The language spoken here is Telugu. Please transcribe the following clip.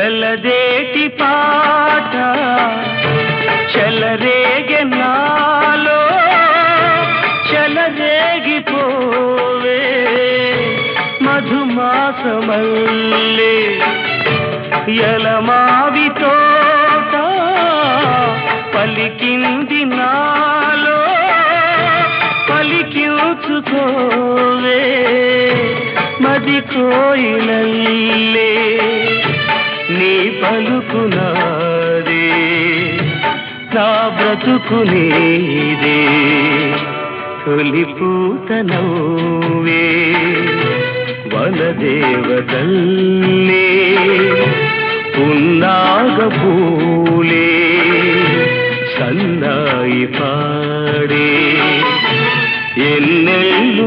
ఎలదేటి పాట చెలరేగె నాలో చెలరేగిపోవే మధుమాసమల్లే ఎలమావి తోట పలికింది నాలో పలికించుకోవే మది కోయిలల్లే నీ పలుకు నాదే నా బ్రతుకు నీదే తొలి పూత నవ్వే వనదేవతల్లే పున్నాగ పూలే సన్నాయి పాడే ఎన్నెల్లు